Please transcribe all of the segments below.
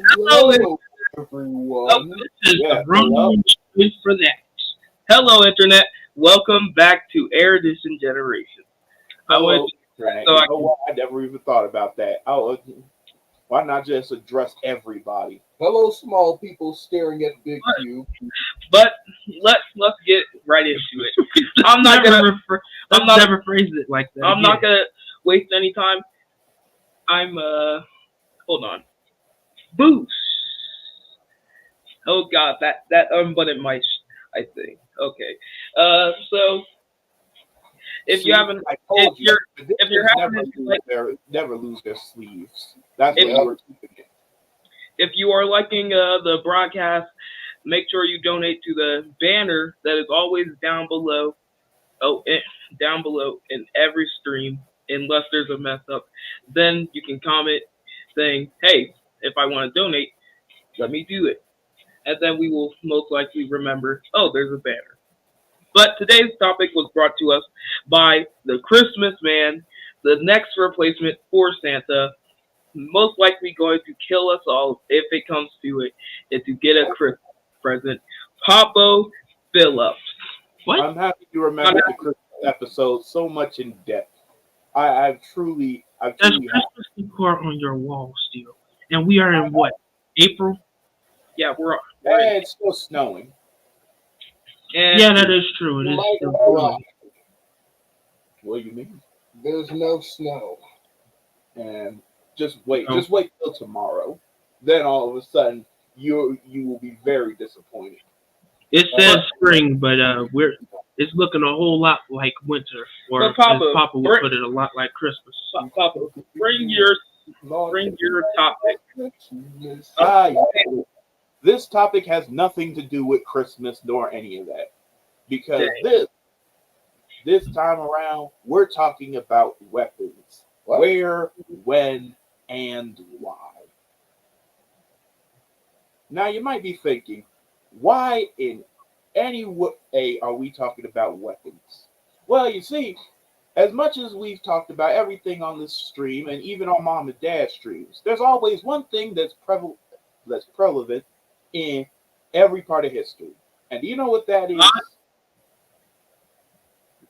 Hello, everyone. Oh, this is the wrong place for that. Hello, Internet. Welcome back to Erudition Generations. I went Hello, Internet. so You I know can, what? I never even thought about that. Why not just address everybody? Hello, small people staring at Big Cube. but let's get right into it. I'm not never gonna refer- I'm Let's not never phrase it like that. I'm not again. gonna waste any time. I'm hold on. Boost. Oh God, that unbuttoned my I think. Okay. So if you See, haven't I if told you, you're if you're magicians having like never lose their sleeves. That's if where you were keeping it. if you are liking the broadcast, make sure you donate to the banner that is always down below. Oh, down below in every stream, unless there's a mess up. Then you can comment saying, "Hey, if I want to donate, let me do it," and then we will most likely remember. Oh, there's a banner. But today's topic was brought to us by the Christmas man, the next replacement for Santa, most likely going to kill us all if it comes to it, and to get a Christmas present, Papa Phillips. What? I'm happy you remembered the Christmas episode so much in depth. I've There's truly have. Christmas decor on your wall still, and we are in what? April? Yeah, we're in, And it's still snowing. and Yeah, that is true. It You is might still be snowing. What do you mean? There's no snow. And just No. wait till tomorrow. Then all of a sudden you will be very disappointed. It says but spring, but it's looking a whole lot like winter, or but as Papa, Papa would put it, a lot like Christmas. Papa, bring your topic. Ah, yeah. This topic has nothing to do with Christmas nor any of that. Because Dang. this time around, we're talking about weapons. What? Where, when, and why. Now you might be thinking, why in any way are we talking about weapons? Well, you see, as much as we've talked about everything on this stream and even on mom and dad streams, there's always one thing that's prevalent in every part of history. And do you know what that is?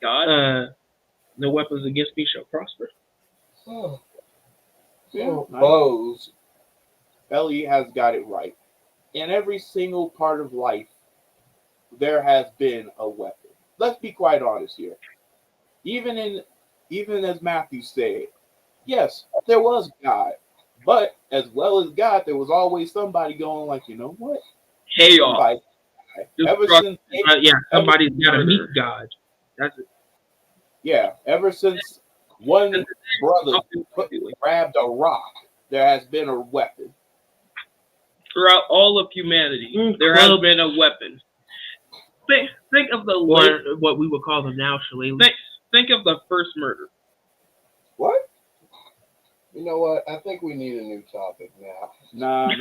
God, No weapons against me shall prosper. Oh, Yeah, bows. Ellie has got it right. In every single part of life, there has been a weapon. Let's be quite honest here. Even as Matthew said, yes, there was God, but as well as God, there was always somebody going like, you know what? chaos, Somebody. Ever destruction, since, Yeah, ever, somebody's got to meet God. That's it. yeah, ever since one brother grabbed a rock, there has been a weapon. throughout all of humanity, there has been a weapon. Think of the Or what we would call them now, shillelagh. think of the first murder. What? You know what? I think we need a new topic now. Nah.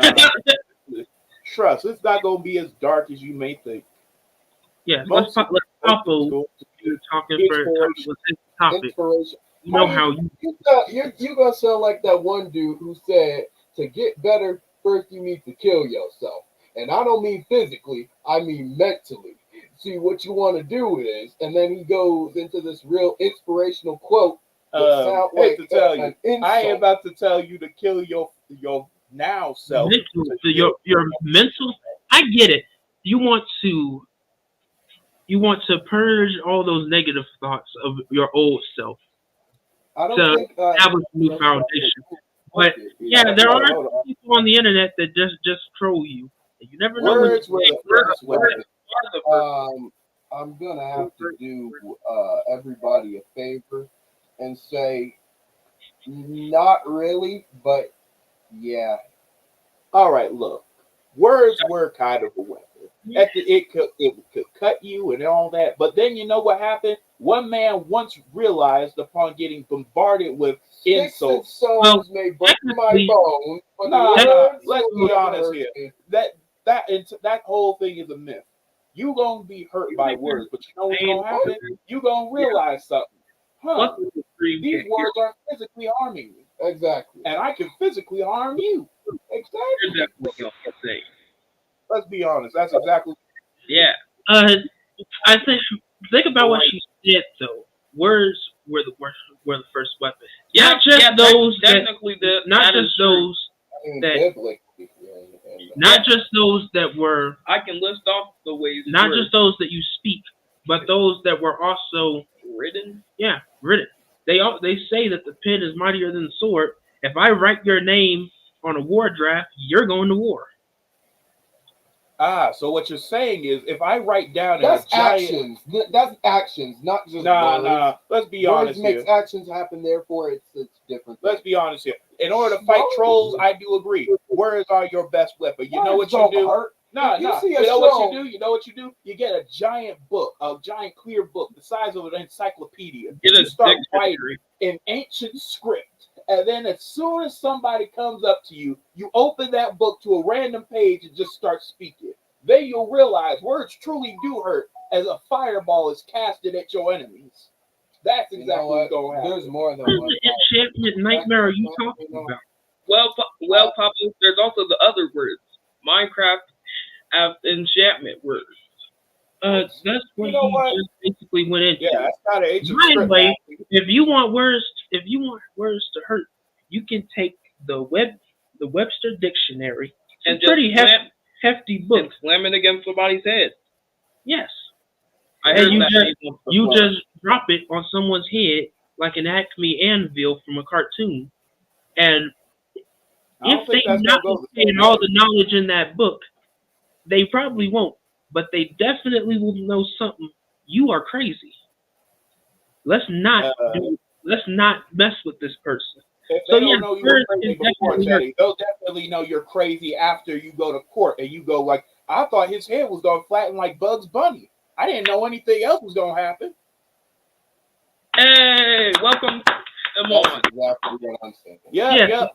Trust, it's not gonna be as dark as you may think. Yeah, let's Papa talking for what's his topic. Inspiration. You know how you You're gonna sound like that one dude who said to get better, first you need to kill yourself. And I don't mean physically, I mean mentally. See, what you want to do is, and then he goes into this real inspirational quote that sounds hate like to tell you, an insult. I ain't about to tell you to kill your now self. mental, your mental. I get it. You want to purge all those negative thoughts of your old self I don't to think establish a new foundation. But yeah, there are people on the internet that just troll you. You never know. Words were the first weapon. I'm gonna have to do everybody a favor and say not really, but yeah. All right, look, words were kind of a weapon. It could cut you and all that, but then you know what happened? One man once realized, upon getting bombarded with insults. Sticks and stones may break my bones, but Let's be honest here. That whole thing is a myth. You gonna be hurt by words, but you know what's gonna happen? You gonna realize something. Huh? These words are physically harming me. Exactly. And I can physically harm you. Exactly. definitely insane. Let's be honest. That's exactly. Yeah. I think about what she said though. Words were the first weapon. Yeah, Not just those technically not just those biblically, not just those that were. I can list off the ways. Not just those that you speak, but those that were also written. Yeah, written. They say that the pen is mightier than the sword. If I write your name on a war draft, you're going to war. So what you're saying is, if I write down that's actions, that's actions, not just words. Nah. Let's be honest here. Words makes actions happen, therefore it's different. Let's be honest here. In order to fight trolls, I do agree. Words are your best weapon. You know what you do? No. You know what you do? You get a giant book, a giant clear book, the size of an encyclopedia. You start writing in ancient script. And then as soon as somebody comes up to you, you open that book to a random page and just start speaking. Then you'll realize words truly do hurt as a fireball is casted at your enemies. That's exactly what's going to happen. There's more than one. Enchantment nightmare are you talking about? Well, Papa, there's also the other words. Minecraft have enchantment words. That's what just basically went into. Yeah, that's not an ancient script. Way, if you want words to hurt, you can take the Webster Dictionary. And pretty hefty book. And slam it against somebody's head. Yes. And you just drop it on someone's head like an Acme anvil from a cartoon. And if they not understand all the knowledge in that book, they probably won't. But they definitely will know something. You are crazy. Let's not mess with this person. If they don't know you're crazy before, Teddy, they'll definitely know you're crazy after you go to court and you go like, I thought his head was going to flatten like Bugs Bunny. I didn't know anything else was going to happen. Hey, welcome. Come on. Yeah.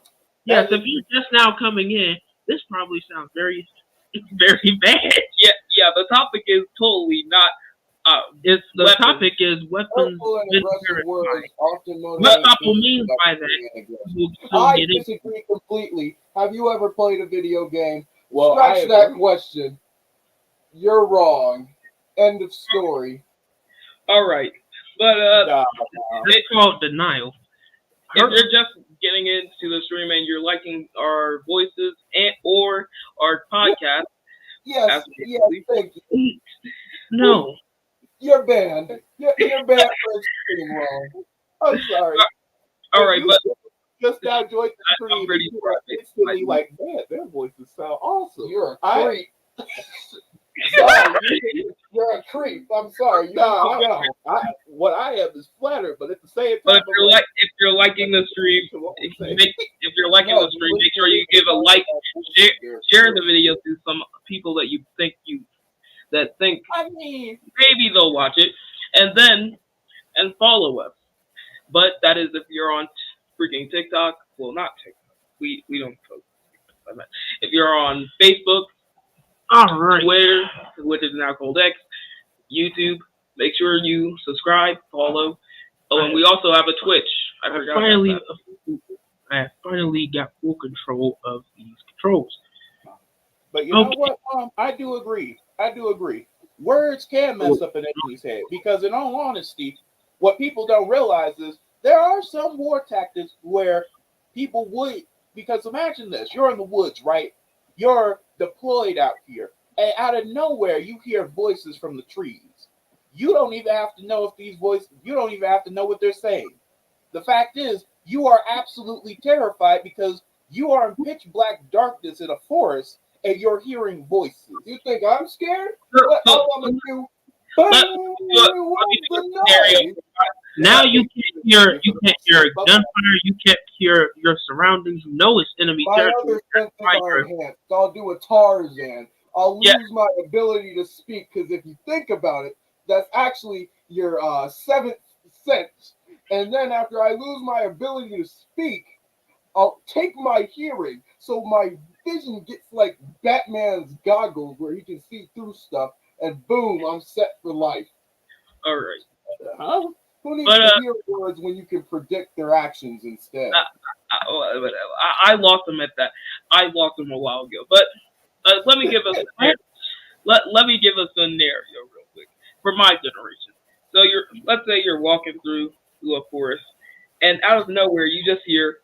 Yes, if you're just now coming in, this probably sounds very, very bad. Yeah. The topic is totally not. The topic is weapons. What Papa means by that? I disagree completely. Have you ever played a video game? Well, scratch that question. You're wrong. End of story. All right, but it's called denial. If you're just getting into the stream and you're liking our voices or our podcast, yes, thank you. No. You're banned. You're banned for being wrong. I'm sorry. All right, but just now joined the stream. Instantly like, man, their voices sound awesome. You're a creep. Sorry, you're a creep. I'm sorry. What I am is flattered, but at the same time, but if you're liking the stream, make sure you give a like, share the video to some people that you think maybe they'll watch it, and follow us. But that is if you're on freaking TikTok. Well, not TikTok. We don't post. If you're on Facebook, Twitter, which is now called X, YouTube, make sure you subscribe, follow. Oh, and we also have a Twitch. I finally got full control of these controls. But you know what? I do agree. Words can mess up an enemy's head because, in all honesty, what people don't realize is there are some war tactics where people would. Because imagine this: you're in the woods, right? You're deployed out here, and out of nowhere, you hear voices from the trees. You don't even have to know if these voices. You don't even have to know what they're saying. The fact is, you are absolutely terrified because you are in pitch black darkness in a forest. And you're hearing voices. You think I'm scared? Now you can't hear gunfire. You can't hear your surroundings. You know it's enemy territory. I'll do a Tarzan. I'll lose my ability to speak because if you think about it, that's actually your seventh sense. And then after I lose my ability to speak, I'll take my hearing. So my vision gets like Batman's goggles where he can see through stuff, and boom, I'm set for life. All right. Who needs to hear words when you can predict their actions instead? I lost them at that. I lost them a while ago. But let me give us let me give us a scenario real quick for my generation. So let's say you're walking through a forest, and out of nowhere you just hear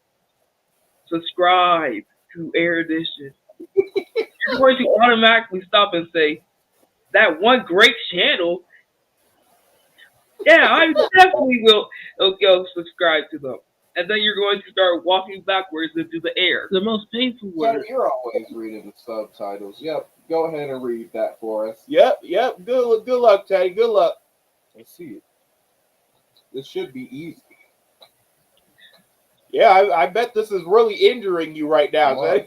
subscribe to Erudition. You're going to automatically stop and say, that one great channel. Yeah, I definitely will go subscribe to them. And then you're going to start walking backwards into the air. The most painful word. You're always reading the subtitles. Yep. Go ahead and read that for us. Yep. Good luck, Teddy. Good luck. Let's see it. This should be easy. Yeah, I bet this is really injuring you right now, Teddy.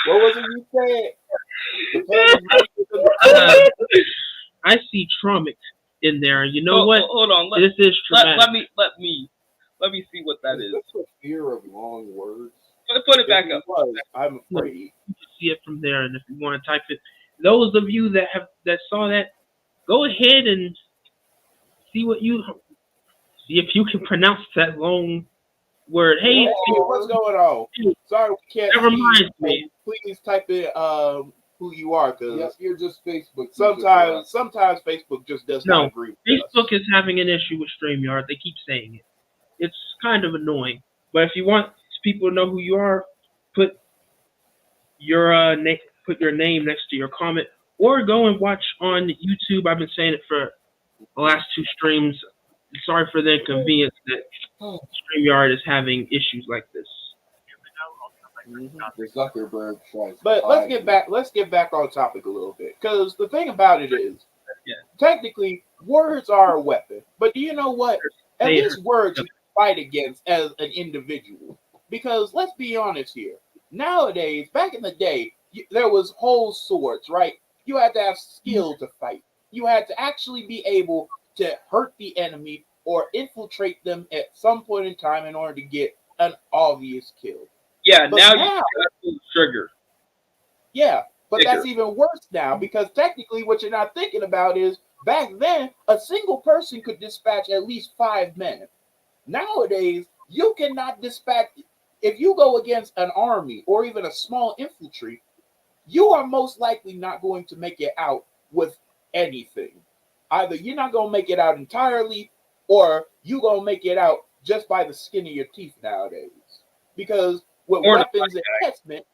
What was it you said? I see traumatic in there. You know what? Hold on. This is traumatic. Let me see what that is. That's a fear of long words. Put it back up. I'm afraid. You can see it from there, and if you want to type it, those of you that saw that, go ahead and see if you can pronounce that long word. Hey, what's going on? Sorry, we can't. That reminds me. Please type in who you are, because you're just Facebook. Sometimes Facebook just does not agree with Facebook is having an issue with StreamYard. They keep saying it. It's kind of annoying. But if you want people to know who you are, put your name next to your comment, or go and watch on YouTube. I've been saying it for the last two streams. Sorry for the inconvenience that StreamYard is having issues like this. The Zuckerberg tries. But let's get back on topic a little bit, because the thing about it is, technically, words are a weapon. But do you know what? At least words you fight against as an individual. Because let's be honest here. Nowadays, back in the day, there was whole swords, right? You had to have skill to fight. You had to actually be able to hurt the enemy or infiltrate them at some point in time in order to get an obvious kill. Yeah, but now you got to trigger. Yeah, but that's even worse now, because technically what you're not thinking about is back then a single person could dispatch at least 5 men. Nowadays, you cannot dispatch. If you go against an army or even a small infantry, you are most likely not going to make it out with anything. Either you're not going to make it out entirely, or you're going to make it out just by the skin of your teeth nowadays. Because with weapons enhancement,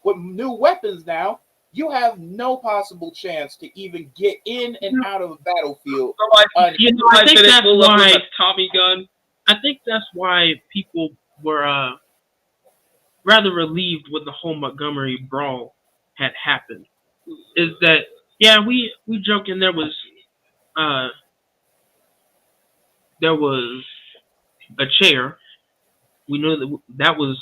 with new weapons now, you have no possible chance to even get in and out of a battlefield. I think that's why Tommy gun. I think that's why people were rather relieved when the whole Montgomery brawl had happened. Is that we joking there was a chair. We know that was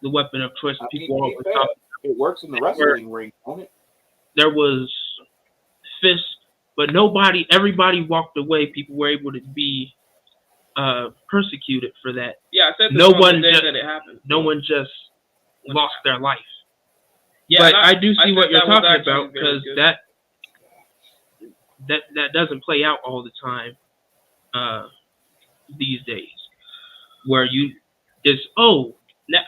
the weapon of choice that people always talk about. It works in the wrestling ring, don't it? There was fists, but everybody walked away. People were able to be persecuted for that. Yeah, I said no one just lost their life. Yeah, but I do see what you're talking about, because that doesn't play out all the time these days, where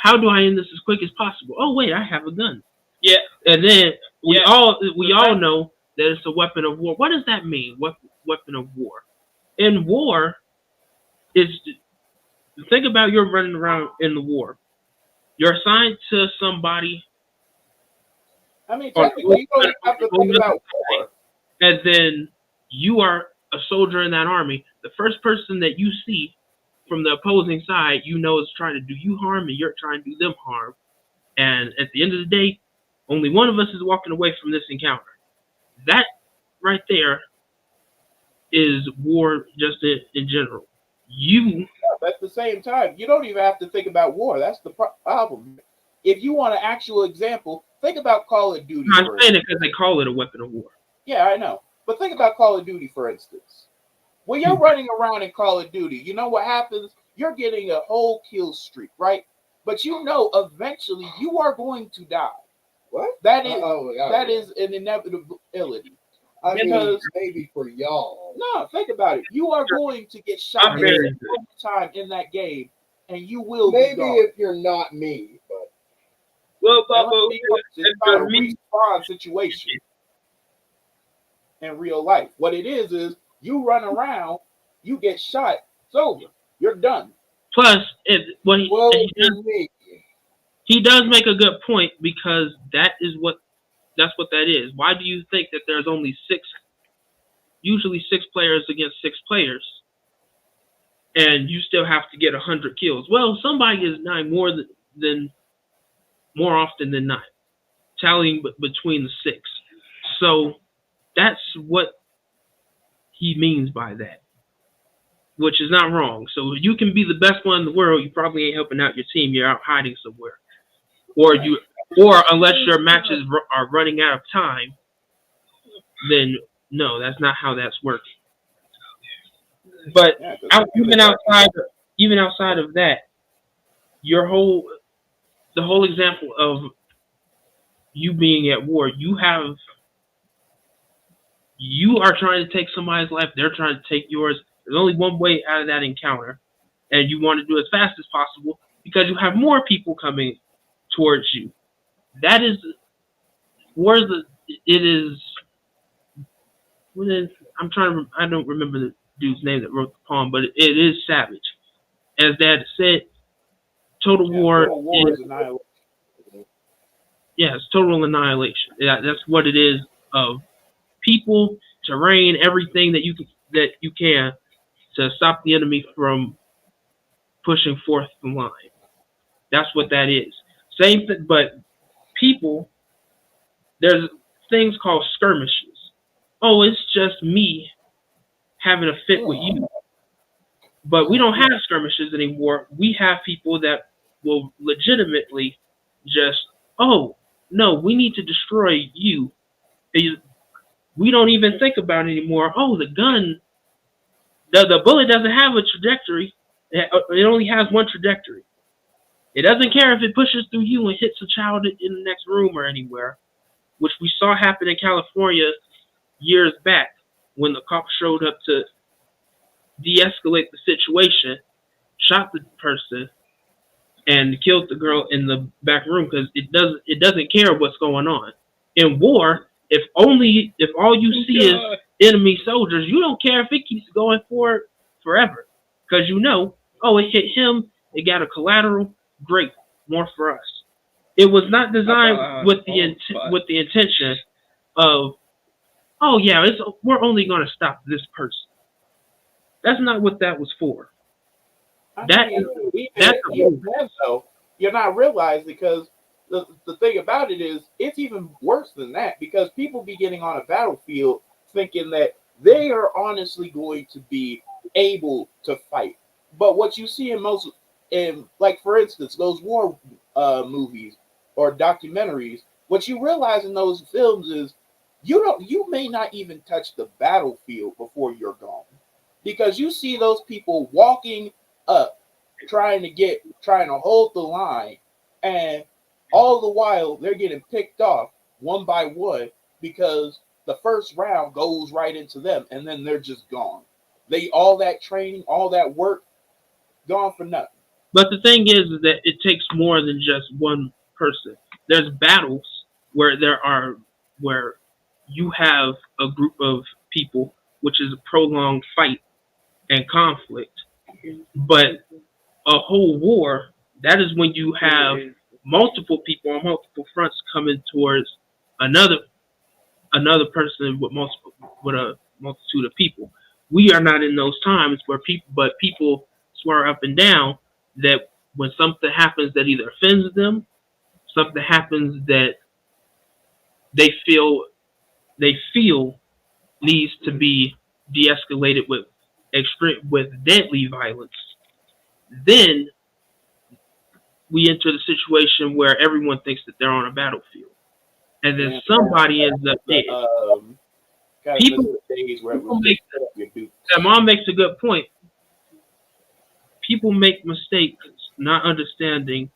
how do I end this as quick as possible? Oh wait, I have a gun. Yeah, and then we all know that it's a weapon of war. What does that mean? Weapon of war? In war, think about you're running around in the war. You're assigned to somebody. I mean, technically, you don't have to think about war. And then you are a soldier in that army. The first person that you see from the opposing side, is trying to do you harm, and you're trying to do them harm. And at the end of the day, only one of us is walking away from this encounter. That right there is war just in general. But at the same time, you don't even have to think about war. That's the problem. If you want an actual example, think about Call of Duty. I'm saying it because they call it a weapon of war. Yeah, I know. But think about Call of Duty, for instance. When you're running around in Call of Duty, you know what happens? You're getting a whole kill streak, right? But eventually you are going to die. What? That is an inevitability. I mean, Because maybe for y'all. no, think about it. You are going to get shot I'm very time in that game, and you will Maybe be gone. if you're not me, but well, And Papa. let's be honest, it's If not a you're me, respawn situation in real life. What it is you run around, you get shot, it's over. You're done. Plus, well, for me, he does make a good point because that's what that is. Why do you think that there's only usually six players against six players, and you still have to get 100 kills? Well, somebody is dying more often than not, tallying between the six. So that's what he means by that, which is not wrong. So you can be the best one in the world, you probably ain't helping out your team. You're out hiding somewhere, or unless your matches are running out of time, then no, that's not how that's working. But even outside of that, the whole example of you being at war, you are trying to take somebody's life, they're trying to take yours. There's only one way out of that encounter, and you want to do it as fast as possible because you have more people coming towards you. That is it is. What is? I don't remember the dude's name that wrote the poem, but it is savage. As Dad said, Total War is annihilation. Yeah, it's total annihilation. That's what it is, of people, terrain, everything that you can to stop the enemy from pushing forth the line. That's what that is. Same thing, but people, there's things called skirmishes. Oh, it's just me having a fit with you. But we don't have skirmishes anymore. We have people that will legitimately just, oh, no, we need to destroy you. We don't even think about it anymore. Oh, the gun, the bullet doesn't have a trajectory. It only has one trajectory. It doesn't care if it pushes through you and hits a child in the next room or anywhere, which we saw happen in California years back when the cops showed up to de-escalate the situation, shot the person, and killed the girl in the back room because it doesn't care what's going on. In war, if all you see is enemy soldiers, you don't care if it keeps going for forever because oh, it hit him, it got a collateral, great, more for us. It was not designed with the intention of, oh yeah, we're only going to stop this person. That's not what that was for. So you're not realizing, because the thing about it is it's even worse than that, because people be getting on a battlefield thinking that they are honestly going to be able to fight. But what you see like for instance, those war movies or documentaries, what you realize in those films is you may not even touch the battlefield before you're gone, because you see those people walking up trying to hold the line, and all the while they're getting picked off one by one because the first round goes right into them, and then they're just gone. All that training, all that work, gone for nothing. But the thing is that it takes more than just one person. There's battles where you have a group of people, which is a prolonged fight and conflict. But a whole war, that is when you have multiple people on multiple fronts coming towards another person with a multitude of people. We are not in those times where people swear up and down that when something happens that either offends them, something happens that they feel needs to be de-escalated with deadly violence, then we enter the situation where everyone thinks that they're on a battlefield, and then somebody ends up dead. Mom makes a good point. People make mistakes not understanding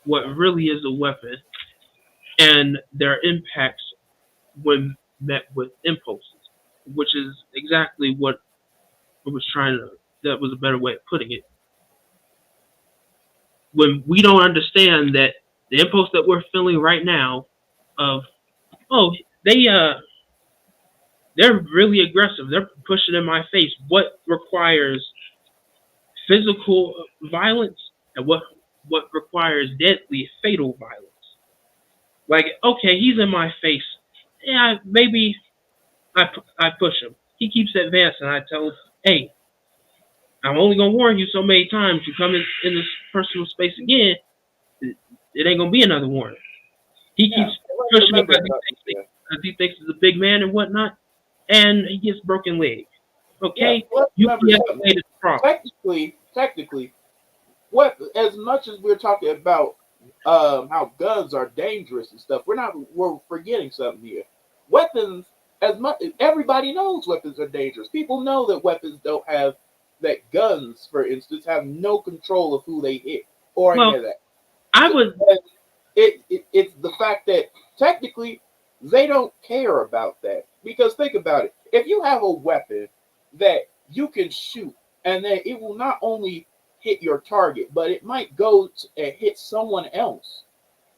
what really is a weapon and their impacts when met with impulses. which is exactly what I was trying to. That was a better way of putting it. When we don't understand that the impulse that we're feeling right now, of oh they're really aggressive, they're pushing in my face. What requires physical violence and what requires deadly, fatal violence? Like, okay, he's in my face. Yeah, maybe I push him. He keeps advancing. I tell him, hey, I'm only gonna warn you so many times. You come in this personal space again, it ain't gonna be another warning. He keeps pushing me because he thinks he's a big man and whatnot, and he gets broken leg. Okay, you de-escalated the problem. Technically, what as much as we're talking about how guns are dangerous and stuff, we're forgetting something here. Weapons, as much everybody knows weapons are dangerous. People know that weapons don't have that guns, for instance, have no control of who they hit or any of that. It's the fact that technically they don't care about that. Because think about it. If you have a weapon that you can shoot and then it will not only hit your target, but it might go and hit someone else,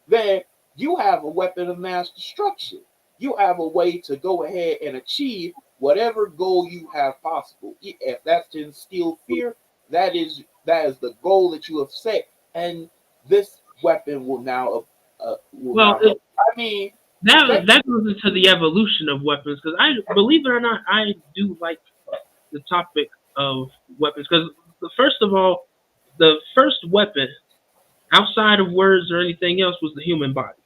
then you have a weapon of mass destruction. You have a way to go ahead and achieve whatever goal you have possible. If that's to instill fear, that is the goal that you have set, and this weapon will now. I mean, that goes into the evolution of weapons, because I believe it or not, I do like the topic of weapons, because first of all, the first weapon outside of words or anything else was the human body.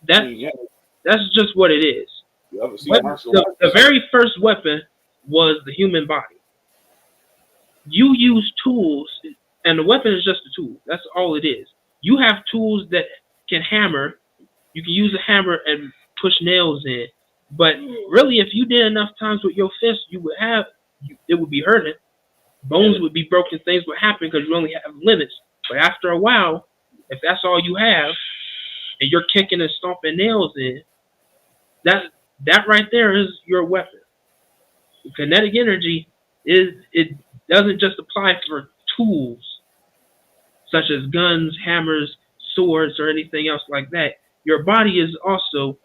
That's just what it is. The very first weapon was the human body. You use tools, and the weapon is just a tool. That's all it is. You have tools that can hammer. You can use a hammer and push nails in. But really, if you did enough times with your fist, it would be hurting. Bones would be broken. Things would happen because you only have limits. But after a while, if that's all you have, and you're kicking and stomping nails in, that right there is your weapon. Kinetic energy it doesn't just apply for tools such as guns, hammers, swords, or anything else like that. Your body is also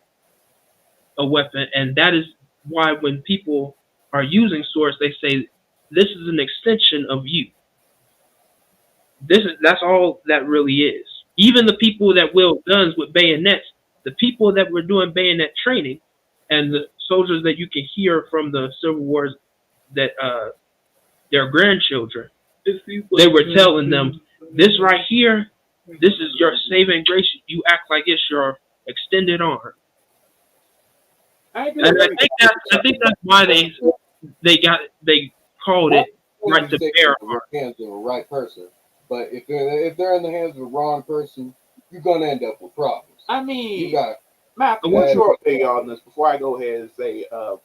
a weapon, and that is why when people are using swords, they say this is an extension of you. That's all that really is. Even the people that wield guns with bayonets, the people that were doing bayonet training, and the soldiers that you can hear from the Civil Wars, that their grandchildren, they were telling them, this right here, this is your saving grace. You act like it's your extended arm. I think that's why they called it right to bear arm. Hands of the right person, but if they're in the hands of the wrong person, you're gonna end up with problems. I mean, Matthew, what's your opinion on this before I go ahead and say? A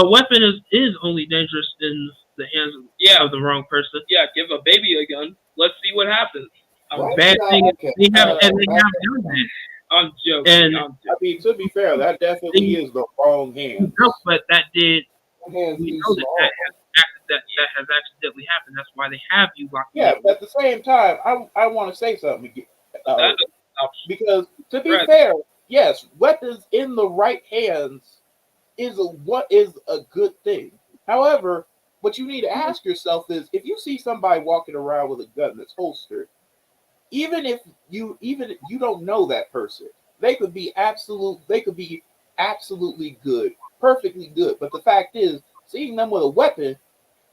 weapon is only dangerous in the hands of the wrong person. Yeah, give a baby a gun. Let's see what happens. Bad thing is they have done that. I'm joking. I mean, to be fair, that definitely is the wrong hand. No, but that did. We know that has accidentally happened. That's why they have you locked in. Yeah, but at the same time, I want to say something because to be fair, yes, weapons in the right hands is a good thing. However, what you need to ask yourself is, if you see somebody walking around with a gun that's holstered, even if you don't know that person, they could be absolutely good, perfectly good. But the fact is, seeing them with a weapon,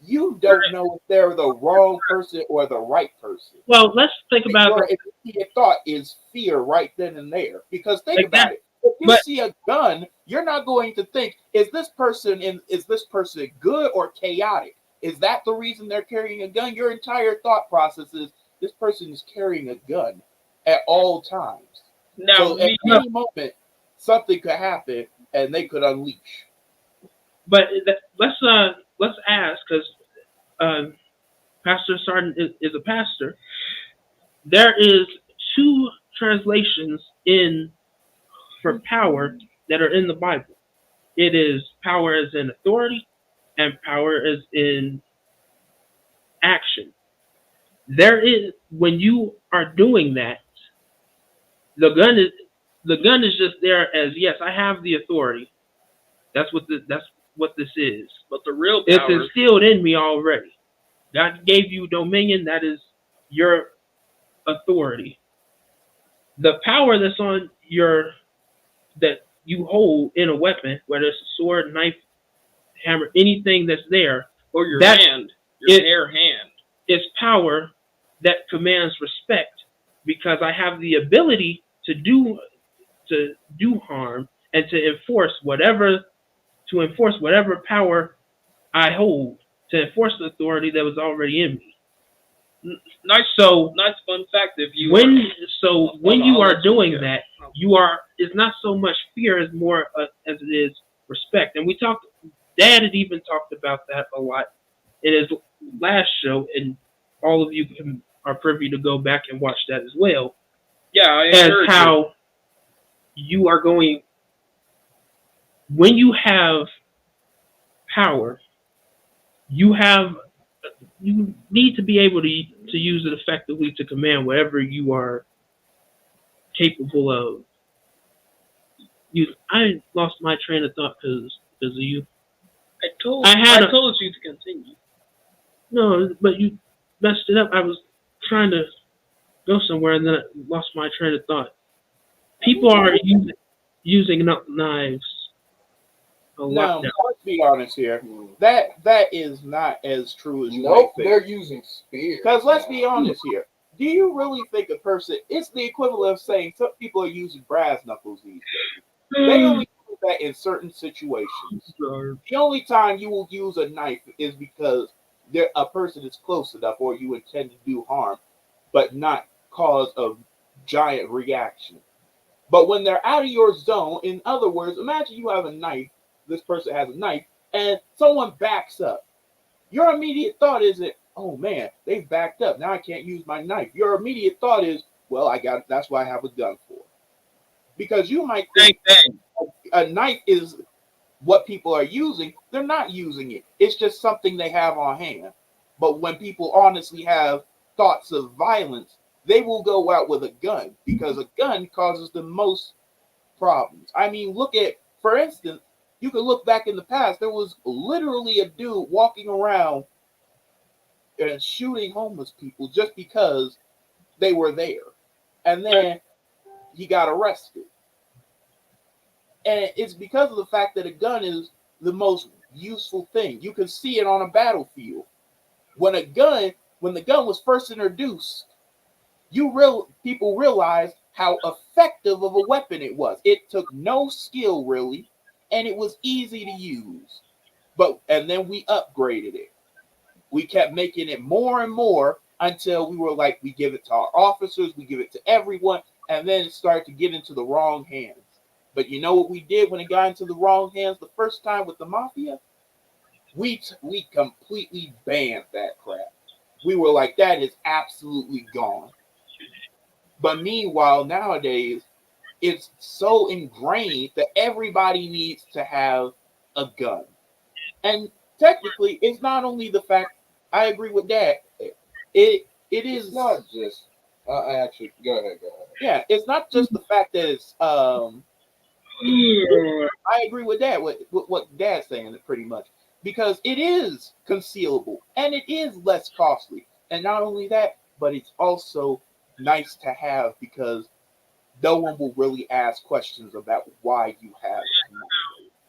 you don't know if they're the wrong person or the right person. Well, let's think about your immediate thought is fear right then and there. Because think about it. If you see a gun, you're not going to think, is this person good or chaotic? Is that the reason they're carrying a gun? Your entire thought process is, this person is carrying a gun at all times. Now, so at any moment, something could happen and they could unleash. But let's ask, because Pastor Sargent is a pastor. There is 2 translations for power that are in the Bible. It is power as in authority and power as in action. There is when you are doing that, the gun is the gun is just there as yes, I have the authority. That's what this is. But the real It's power, instilled in me already. God gave you dominion. That is your authority. The power that's on your that you hold in a weapon, whether it's a sword, knife, hammer, anything that's there, or your that hand, your bare hand. is power that commands respect because I have the ability to do harm and to enforce whatever power I hold, to enforce the authority that was already in me. Nice fun fact. If you when you are doing that, it's not so much fear as more as it is respect. And Dad had even talked about that a lot in his last show, and all of you are privy to go back and watch that as well. Yeah, I as encourage how you are going when you have power, you need to be able to use it effectively to command whatever you are capable of. I lost my train of thought because of you. I told you to continue. No, but you messed it up. I was trying to go somewhere and then I lost my train of thought. People are using knives a lot now. Let's be honest here. That is not as true as you might think. They're using spears. Because let's be honest here. Do you really think a person? It's the equivalent of saying some people are using brass knuckles these days. They only do that in certain situations. The only time you will use a knife is because a person is close enough, or you intend to do harm, but not cause a giant reaction. But when they're out of your zone, in other words, imagine you have a knife. This person has a knife, and someone backs up. Your immediate thought isn't, "Oh man, they've backed up. Now I can't use my knife." Your immediate thought is, "Well, that's what I have a gun for." Because you might think a knife is what people are using. They're not using it. It's just something they have on hand. But when people honestly have thoughts of violence, they will go out with a gun because a gun causes the most problems. I mean, for instance, you can look back in the past. There was literally a dude walking around and shooting homeless people just because they were there. And then he got arrested. And it's because of the fact that a gun is the most useful thing. You can see it on a battlefield. When the gun was first introduced, people realized how effective of a weapon it was. It took no skill really, and it was easy to use. And then we upgraded it. We kept making it more and more until we were like, we give it to our officers, we give it to everyone, and then it started to get into the wrong hands. But you know what we did when it got into the wrong hands the first time with the mafia? We completely banned that crap. We were like, that is absolutely gone. But meanwhile, nowadays, it's so ingrained that everybody needs to have a gun. And technically, it's not only the fact, I agree with that. It is not just. Actually, go ahead. Yeah, it's not just the fact that it's. I agree with that. With what Dad's saying, pretty much, because it is concealable and it is less costly. And not only that, but it's also nice to have because no one will really ask questions about why you have it.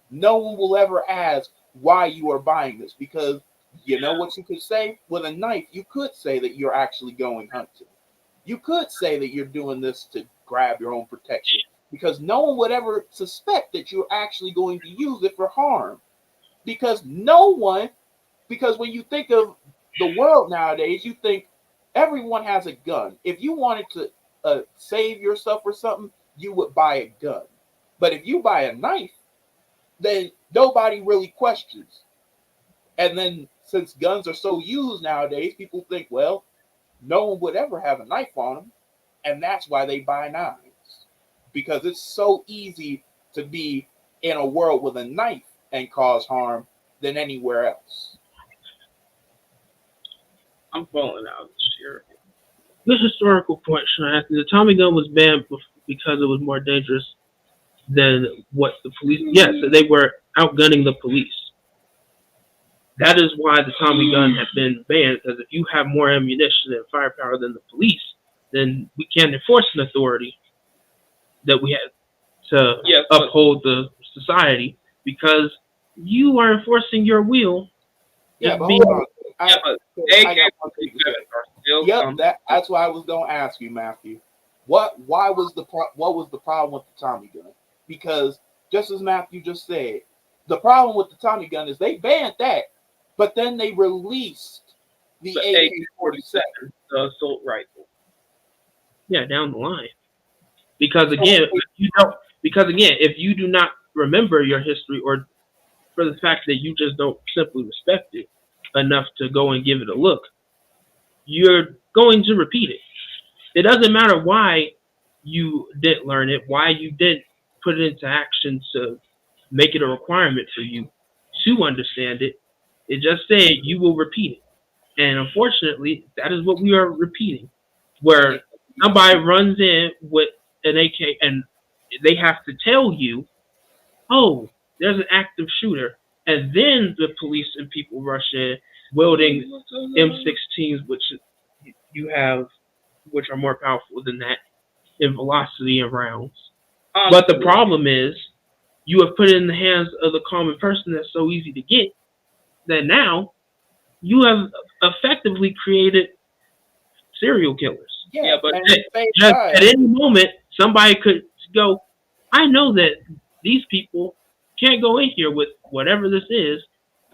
No one will ever ask why you are buying this because you know what you could say? With a knife, you could say that you're actually going hunting. You could say that you're doing this to grab your own protection because no one would ever suspect that you're actually going to use it for harm. Because when you think of the world nowadays, you think everyone has a gun. If you wanted to save yourself or something, you would buy a gun. But if you buy a knife, then nobody really questions. And then since guns are so used nowadays, people think, well, no one would ever have a knife on them. And that's why they buy knives. Because it's so easy to be in a world with a knife and cause harm than anywhere else. I'm falling out of this here. Good historical point, Sean. The Tommy gun was banned because it was more dangerous than what the police. Yes, they were outgunning the police. That is why the Tommy gun had been banned. Because if you have more ammunition and firepower than the police, then we can't enforce an authority that we had to uphold the society, because you are enforcing your will. Yeah, but hold on. That's what I was going to ask you, Matthew. What was the problem with the Tommy gun? Because just as Matthew just said, the problem with the Tommy gun is they banned that, but then they released the AK-47, the assault rifle. Yeah, down the line. Because again, if you do not remember your history, or for the fact that you just don't simply respect it enough to go and give it a look, you're going to repeat it. It doesn't matter why you didn't learn it, why you didn't put it into action to make it a requirement for you to understand it. It just said you will repeat it. And unfortunately, that is what we are repeating. Where somebody runs in with an AK and they have to tell you, oh, there's an active shooter. And then the police and people rush in wielding M16s, which you have, which are more powerful than that in velocity and rounds. But the problem is, you have put it in the hands of the common person that's so easy to get, that now you have effectively created serial killers. Yeah, but at any moment, somebody could go, I know that these people can't go in here with whatever this is,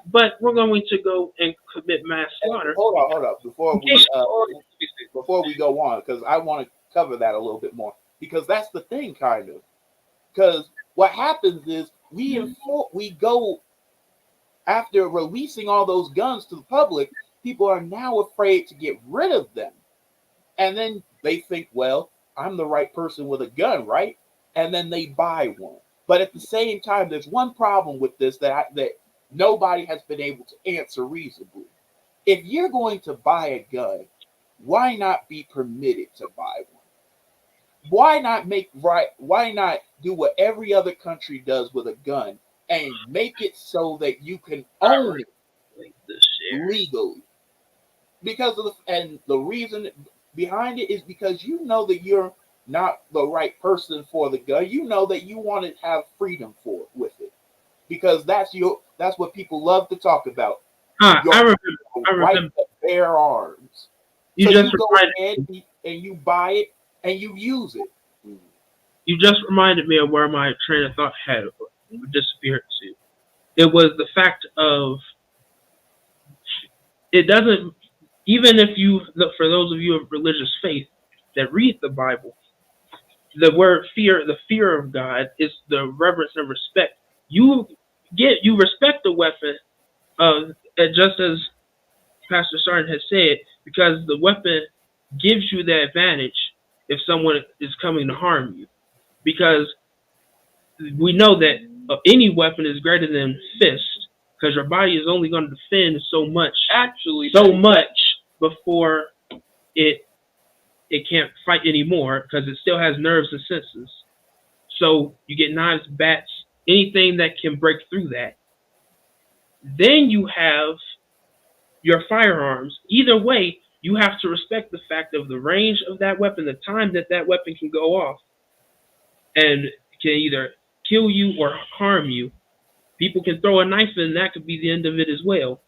but we're going to go and commit mass slaughter. Hold on. Before we go on, because I want to cover that a little bit more. Because that's the thing, kind of. Because what happens is we go, after releasing all those guns to the public, people are now afraid to get rid of them. And then they think, well, I'm the right person with a gun, right? And then they buy one. But at the same time, there's one problem with this that nobody has been able to answer reasonably. If you're going to buy a gun, why not be permitted to buy one? Why not do what every other country does with a gun and make it so that you can own it legally? Because the reason behind it is because you know that you're not the right person for the gun. You know that you want to have freedom with it, because that's what people love to talk about. I remember. Right to bear arms. You so just you go ahead and you buy it and you use it. You just reminded me of where my train of thought had disappeared to. It was the fact of, it doesn't, even if you look, for those of you of religious faith that read the Bible, the word fear, the fear of God, is the reverence and respect. You respect the weapon, just as Pastor Sargent has said, because the weapon gives you the advantage if someone is coming to harm you. Because we know that any weapon is greater than fist, because your body is only going to defend so much before it can't fight anymore, because it still has nerves and senses. So you get knives, bats, anything that can break through that. Then you have your firearms. Either way, you have to respect the fact of the range of that weapon, the time that weapon can go off, and can either kill you or harm you. People can throw a knife in, and that could be the end of it as well.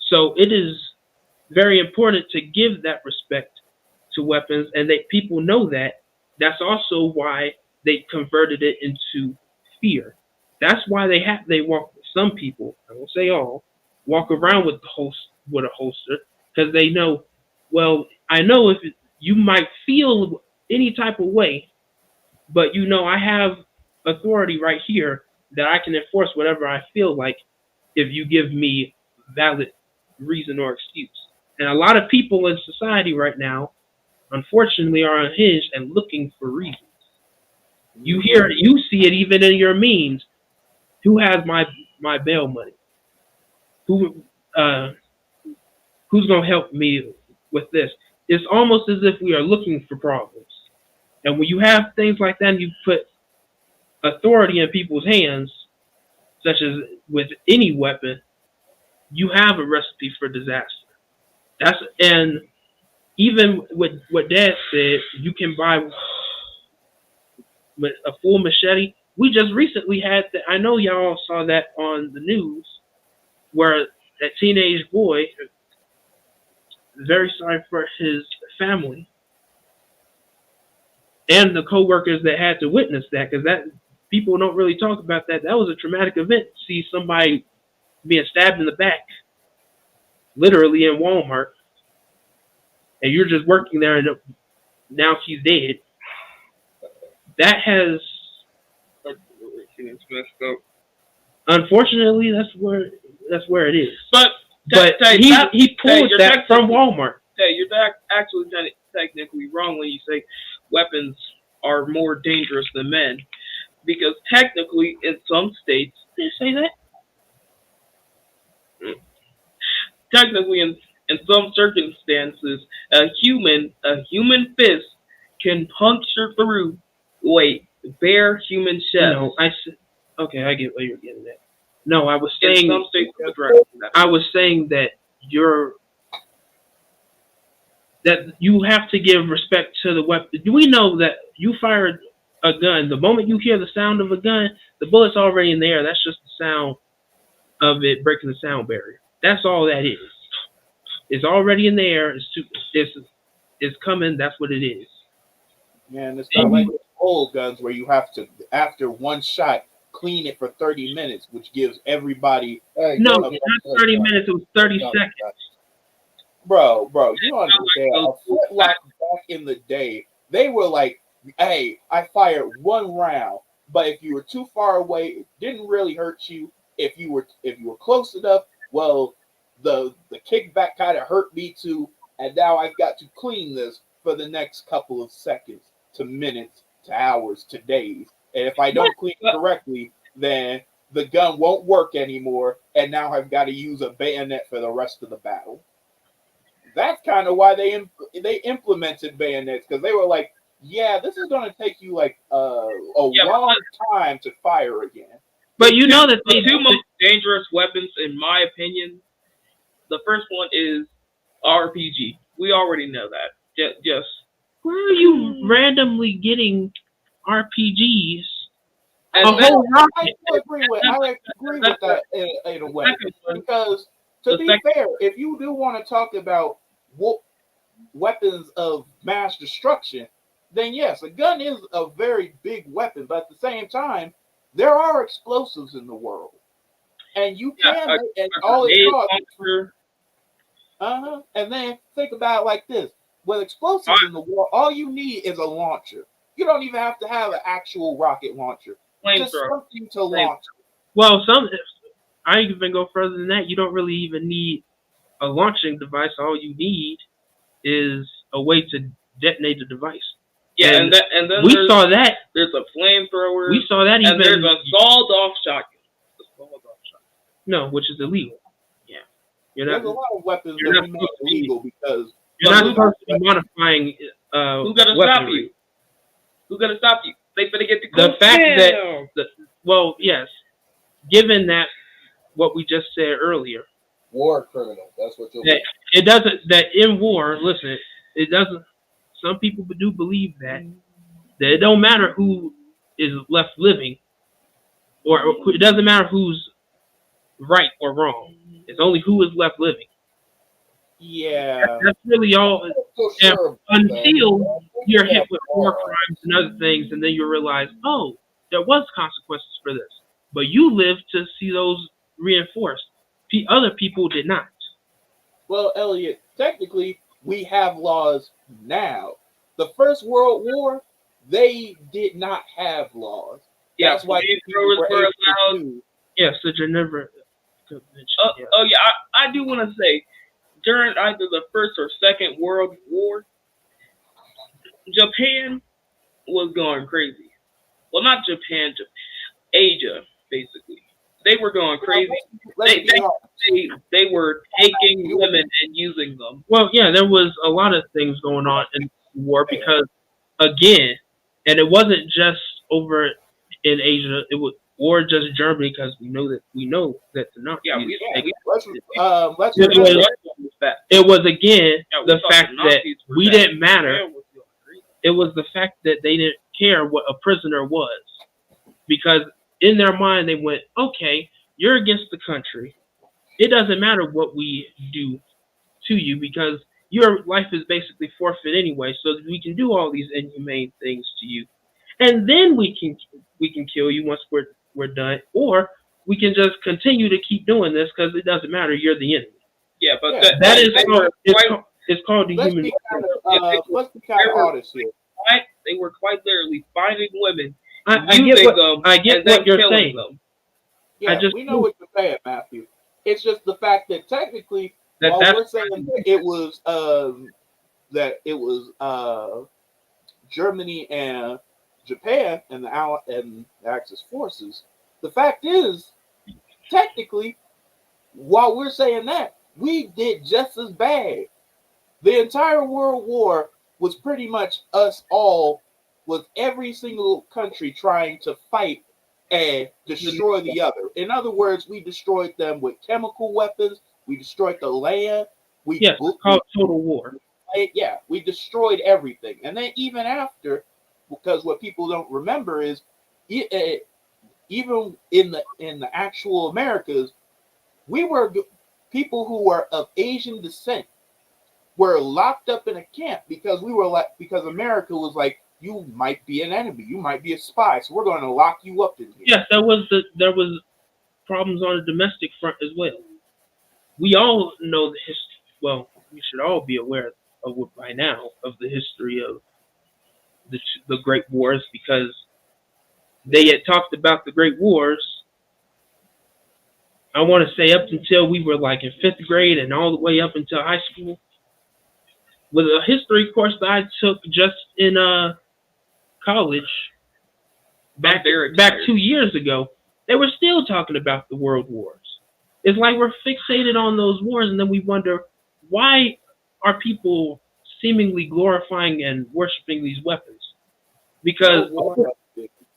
So it is very important to give that respect to weapons, and that people know that. That's also why they converted it into fear. That's why they walk. Some people, I won't say all, walk around with a holster, because they know. Well, I know if you might feel any type of way, but I have authority right here that I can enforce whatever I feel like if you give me valid reason or excuse. And a lot of people in society right now, unfortunately, are unhinged and looking for reasons. You see it even in your memes. Who has my bail money? Who who's gonna help me with this? It's almost as if we are looking for problems. And when you have things like that, and you put authority in people's hands, such as with any weapon, you have a recipe for disaster. And even with what Dad said, you can buy a full machete. We just recently had that. I know y'all saw that on the news, where that teenage boy, very sorry for his family and the co-workers that had to witness that, because that people don't really talk about that. That was a traumatic event. To see somebody being stabbed in the back, literally in Walmart, and you're just working there, and now she's dead. That has, unfortunately, that's where it is. But he pulled that from Walmart. You're actually technically wrong when you say weapons are more dangerous than men, because technically, in some states, Did you say that? Technically, in some circumstances, a human fist can puncture through bare human chest. No, okay, I get what you're getting at. No, I was saying in some states, I was saying that you have to give respect to the weapon. We know that you fired a gun. The moment you hear the sound of a gun, the bullet's already in the air. That's just the sound of it breaking the sound barrier. That's all that is. It's already in the air. It's coming. That's what it is. Yeah, and it's not like old guns where you have to, after one shot, clean it for 30 minutes, which gives everybody... No, it's not 30 minutes. It was 30 seconds. Bro, you don't understand. A flintlock back in the day, they were like, hey, I fired one round, but if you were too far away, it didn't really hurt you. If you were close enough, well, the kickback kind of hurt me too, and now I've got to clean this for the next couple of seconds to minutes to hours to days. And if I don't clean it correctly, then the gun won't work anymore, and now I've got to use a bayonet for the rest of the battle. That's kind of why they implemented bayonets, because they were like, yeah, this is going to take you like a long time to fire again. But you know that the two most dangerous weapons, in my opinion, the first one is RPG. We already know that. Just where are you randomly getting RPGs? And I agree with that in a way, because to be fair, if you do want to talk about weapons of mass destruction, then yes, a gun is a very big weapon. But at the same time, there are explosives in the world, and you can and all it costs. And then think about it like this: with explosives in the world, all you need is a launcher. You don't even have to have an actual rocket launcher. Just something to launch. Well, I even go further than that. You don't really even need a launching device. All you need is a way to detonate the device. Yeah, and then we saw that. There's a flamethrower. We saw that, and there's a sawed-off shotgun. No, which is illegal. Yeah, there's a lot of weapons that are not illegal because you're not supposed to be modifying. Who's gonna stop you? Who's gonna stop you? They better get the fact that well, yes, given that what we just said earlier, war criminal. That's what you'll. It doesn't. That in war, listen, it doesn't. Some people do believe that it don't matter who is left living, or it doesn't matter who's right or wrong. It's only who is left living. Yeah, that's really all. Until you're hit with war crimes and other things, and then you realize, oh, there was consequences for this, but you lived to see those reinforced. Other people did not. Well, Elliot, technically, we have laws now. The First World War, they did not have laws. Yeah, that's why people were allowed. Yes, the Geneva Convention. I do want to say, during either the First or Second World War, Japan was going crazy. Well, not Japan, Asia, basically. they were going crazy. They were taking women and using them. Well, yeah, there was a lot of things going on in the war because, again, and it wasn't just over in Asia. It was or just Germany because we know that the Nazis. Yeah, it was again the fact that we didn't matter. It was the fact that they didn't care what a prisoner was, because in their mind they went, okay, you're against the country. It doesn't matter what we do to you because your life is basically forfeit anyway. So we can do all these inhumane things to you, and then we can kill you once we're done, or we can just continue to keep doing this because it doesn't matter. You're the enemy. Yeah, but it's called the human. Let's be kind of honest here. They were quite literally finding women. I get what you're saying. Them. Yeah, we know what you're saying, Matthew. It's just the fact that technically, while we're saying it was Germany and Japan and the Axis forces, the fact is, technically, while we're saying that, we did just as bad. The entire World War was pretty much us all, with every single country trying to fight and destroy the other. In other words, we destroyed them with chemical weapons. We destroyed the land. It's called total war. Yeah, we destroyed everything. And then even after, because what people don't remember is, even in the actual Americas, we were people who were of Asian descent were locked up in a camp because America was like, you might be an enemy, you might be a spy, so we're going to lock you up in here. Yes, there was problems on the domestic front as well. We all know the history. Well, we should all be aware of it by now of the history of the Great Wars, because they had talked about the Great Wars. I want to say up until we were like in 5th grade and all the way up until high school. With a history course that I took just in college back 2 years ago, they were still talking about the world wars. It's like we're fixated on those wars, and then we wonder, why are people seemingly glorifying and worshiping these weapons? Because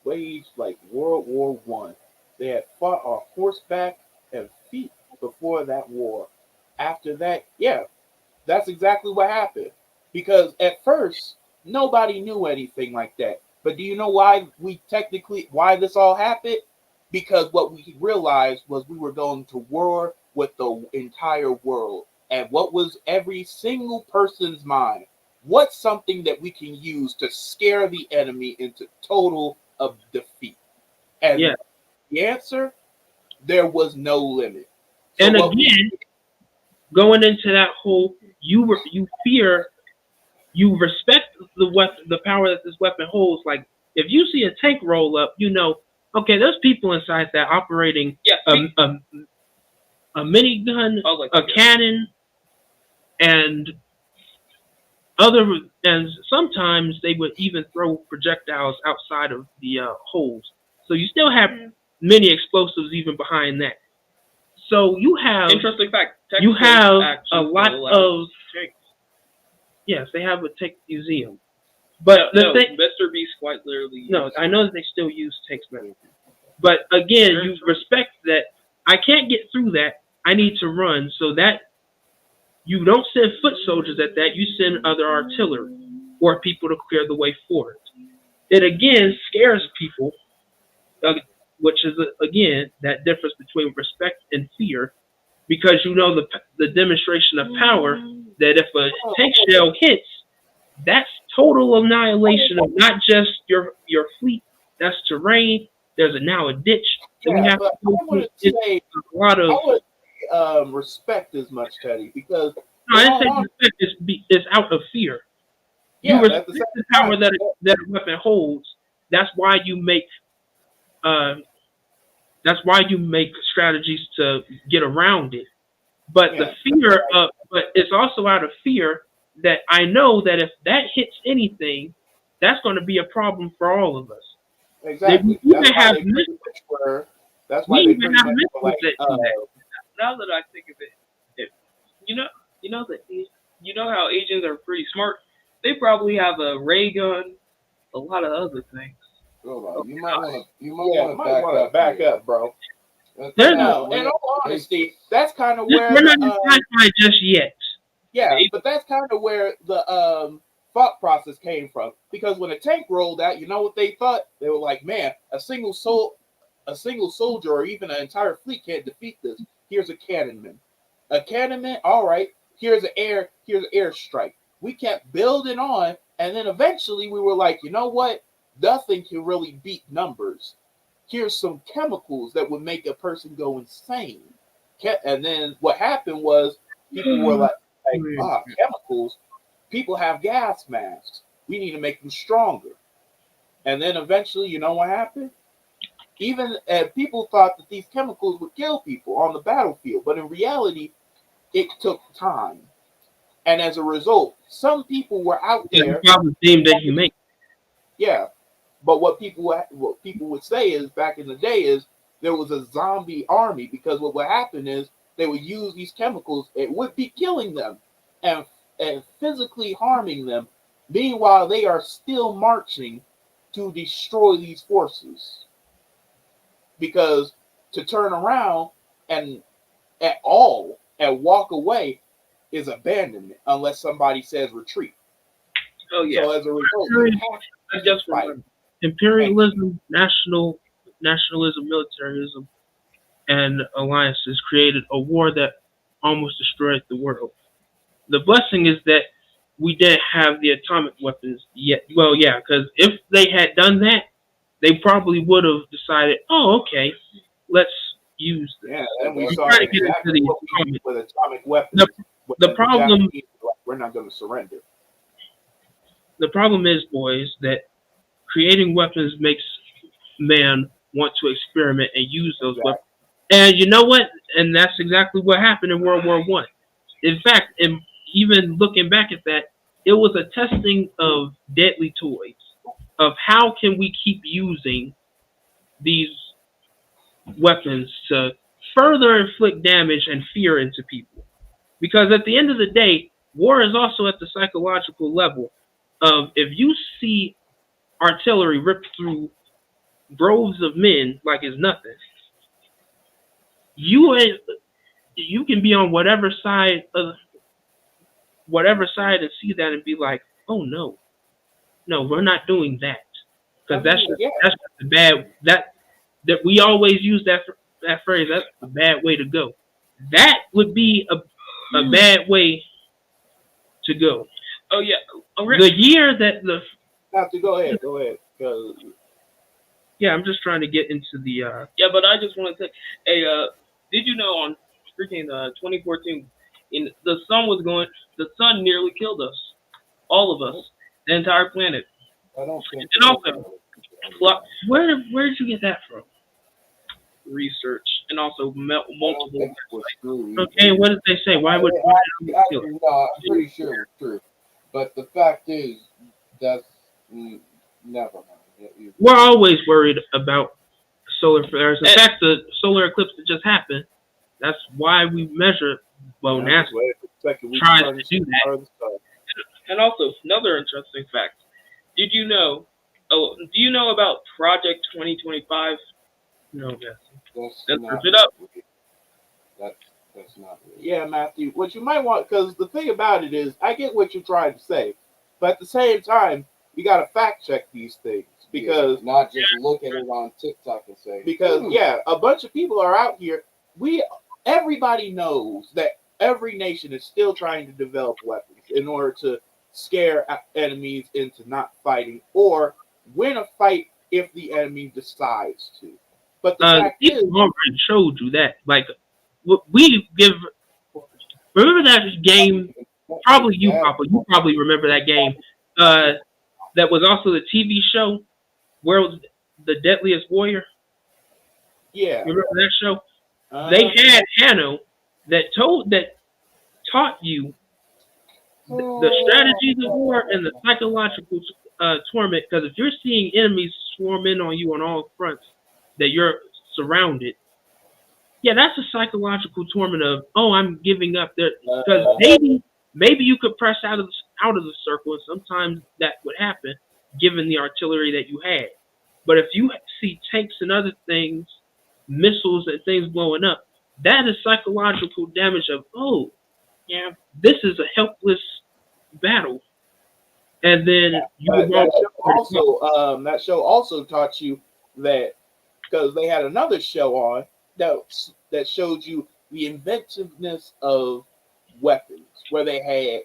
waged like World War I. They had fought on horseback and feet before that war. After that, yeah, that's exactly what happened. Because at first, nobody knew anything like that. But do you know why this all happened? Because what we realized was we were going to war with the entire world. And what was every single person's mind? What's something that we can use to scare the enemy into total of defeat? And the answer, there was no limit. So and again, going into that whole, you fear, you respect the power that this weapon holds. Like, if you see a tank roll up, you know, okay, there's people inside that operating a minigun, a cannon, and sometimes they would even throw projectiles outside of the holes. So you still have many explosives even behind that. So you have interesting fact. You have a lot of tanks. Yes, they have a tank museum. But Mr. Beast quite literally. No, I know that they still use tanks now. But again, you respect that I can't get through that. I need to run, so that you don't send foot soldiers at that. You send other artillery or people to clear the way for it. It again scares people, which is again that difference between respect and fear, because you know the demonstration of power, that if a tank shell hits, that's total annihilation of not just your fleet, that's terrain. There's now a ditch. So we have a lot of respect as much, Teddy, because I didn't say respect is out of fear. You respect the power that a weapon holds. That's why you make strategies to get around it. But the fear but it's also out of fear that I know that if that hits anything, that's going to be a problem for all of us. Exactly. That's We why they even pretty have much missiles were like, that do that. Now that I think of it, you know, you know how Asians are pretty smart. They probably have a ray gun, a lot of other things. Hold on. You might want to back up, bro. There's No, in all honesty, that's kind of where we're not in sci-fi just yet. yeah, but that's kind of where the thought process came from. Because when a tank rolled out, you know what they thought? They were like, man, a single soldier or even an entire fleet can't defeat this. Here's a cannonman. A cannonman, all right. Here's an airstrike. We kept building on, and then eventually we were like, you know what? Nothing can really beat numbers. Here's some chemicals that would make a person go insane. And then what happened was people were like chemicals. People have gas masks. We need to make them stronger. And then eventually, you know what happened? Even people thought that these chemicals would kill people on the battlefield, but in reality, it took time. And as a result, some people were out there. The theme that you make. Yeah, but what people would say is back in the day is there was a zombie army, because what would happen is they would use these chemicals. It would be killing them and physically harming them. Meanwhile, they are still marching to destroy these forces. Because to turn around and walk away is abandonment unless somebody says retreat. Oh yeah. So as a result, I just remember. Imperialism, nationalism, militarism, and alliances created a war that almost destroyed the world. The blessing is that we didn't have the atomic weapons yet. Well, yeah, because if they had done that, they probably would have decided, oh, okay, let's use this. Yeah, and we saw exactly what we did with atomic weapons. The problem, we're not going to surrender. The problem is, boys, that creating weapons makes man want to experiment and use those weapons. And you know what? And that's exactly what happened in World War I. In fact, even looking back at that, it was a testing of deadly toys, of how can we keep using these weapons to further inflict damage and fear into people. Because at the end of the day, war is also at the psychological level of if you see artillery rip through groves of men like it's nothing, you can be on whatever side and see that and be like, oh no, we're not doing that, because that's the bad that we always use that phrase. That's a bad way to go. That would be a bad way to go. Oh yeah, the year that the. Have to go ahead. Yeah, I'm just trying to get into the. Yeah, but I just want to say, hey, did you know on freaking 2014, the sun nearly killed us, all of us, the entire planet. I don't think. And also, where did you get that from? Research and also multiple. Okay, what did they say? Why would? No, I'm pretty sure it's true, but the fact is that's never mind. We're always worried about solar flares. In fact, the solar eclipse that just happened, that's why we measure. Well, NASA tries to do that. And also, another interesting fact. Do you know about Project 2025? No, yes. That's not really. Yeah, Matthew. What you might want, because the thing about it is, I get what you're trying to say, but at the same time, you got to fact check these things, because not just look at it on TikTok and say. Because a bunch of people are out here. Everybody knows that every nation is still trying to develop weapons in order to scare enemies into not fighting or win a fight if the enemy decides to. But the fact is, already showed you that. Like, we give. Remember that game? Probably you, Papa. You probably remember that game. That was also the TV show. Where was the Deadliest Warrior? Yeah. Remember that show? They had Hanno that taught you the strategies of war and the psychological torment. Because if you're seeing enemies swarm in on you on all fronts, that you're surrounded, Yeah, that's a psychological torment of, oh, I'm giving up there, because maybe you could press out of the circle, and sometimes that would happen given the artillery that you had. But if you see tanks and other things, missiles and things blowing up, that is psychological damage of, oh, yeah, this is a helpless battle. And then that show also taught you that, because they had another show on that showed you the inventiveness of weapons, where they had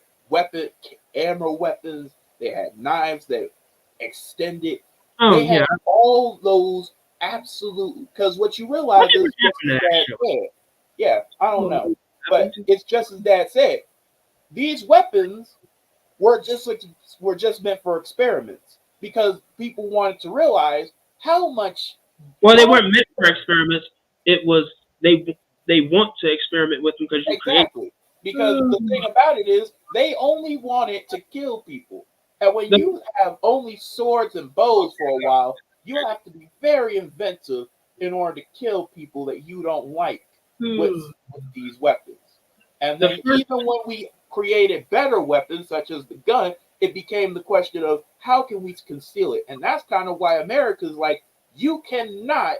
ammo weapons, they had knives that extended. They had all those absolutely, because what you realize is I don't know, but it's just as Dad said. These weapons were just meant for experiments, because people wanted to realize how much. Well, they weren't meant for experiments. It was they want to experiment with them because you exactly. Because the thing about it is, they only wanted to kill people, and when you have only swords and bows for a while, you have to be very inventive in order to kill people that you don't like with these weapons. And then even when we created better weapons, such as the gun, it became the question of how can we conceal it? And that's kind of why America's like, you cannot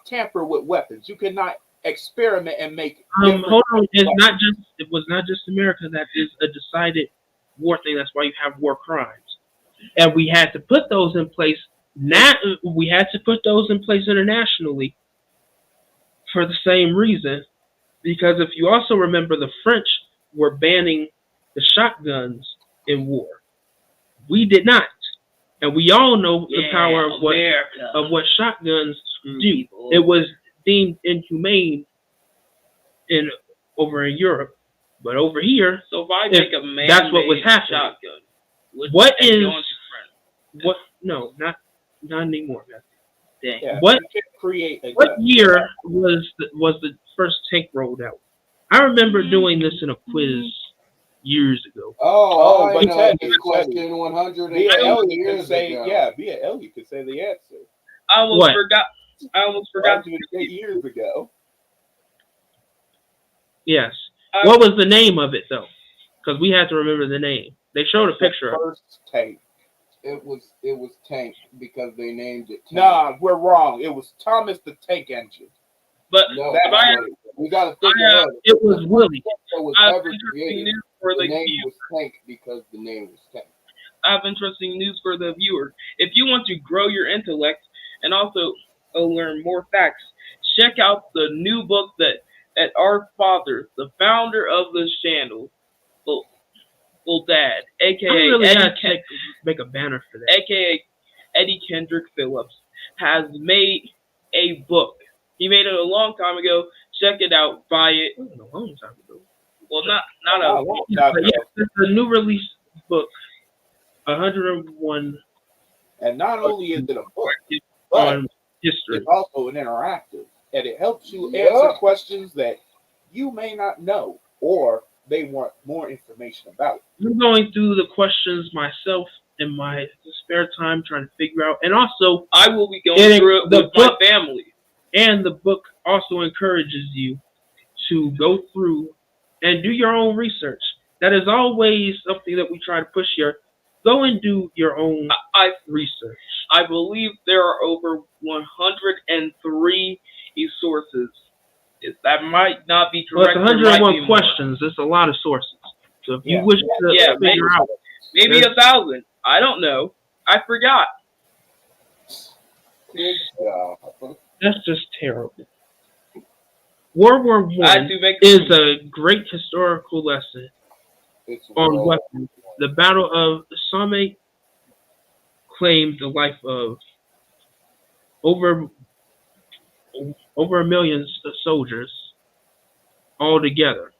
tamper with weapons. You cannot experiment and make. Hold on, it was not just America that is a decided war thing. That's why you have war crimes, and we had to put those in place. We had to put those in place internationally for the same reason. Because if you also remember, the French were banning the shotguns in war. We did not. And we all know the power of what shotguns do. People. It was deemed inhumane over in Europe. But over here, so if I make a man, that's what was happening. Shotgun, what is what? No, not anymore. Yeah, what what year was the first tank rolled out? I remember doing this in a quiz years ago. I know this question 100 years ago. Yeah, Ellie could say the answer. I almost forgot 8 years ago. Yes. What was the name of it though? Because we had to remember the name. They showed a picture of first tank. It was Tank because they named it Tank. Nah, we're wrong. It was Thomas the Tank Engine. But no, we got to think ahead. It was Willie. That was ever created. The name was Tank because the name was Tank. I have interesting news for the viewer. If you want to grow your intellect and also learn more facts, check out the new book that our father, the founder of this channel, Dad, aka make a banner for that, aka Eddie Kendrick Phillips, has made a book. He made it a long time ago. Check it out. Buy it. A long time ago. Well, not a long time ago. It's a new release book. 101. And not only is it a book, but history. It's also an interactive, and it helps you answer questions that you may not know or they want more information about. I'm going through the questions myself in my spare time, trying to figure out, and also I will be going through it with my family. And the book also encourages you to go through and do your own research. That is always something that we try to push here. Go and do your own research. I believe there are over 103 sources. That might not be correct. Well, it's 101 questions. It's a lot of sources. So if you wish to figure out, maybe 1,000. I don't know. I forgot. That's just terrible. World War I is a great historical lesson on weapons. The Battle of Somme claimed the life of over 1 million soldiers altogether.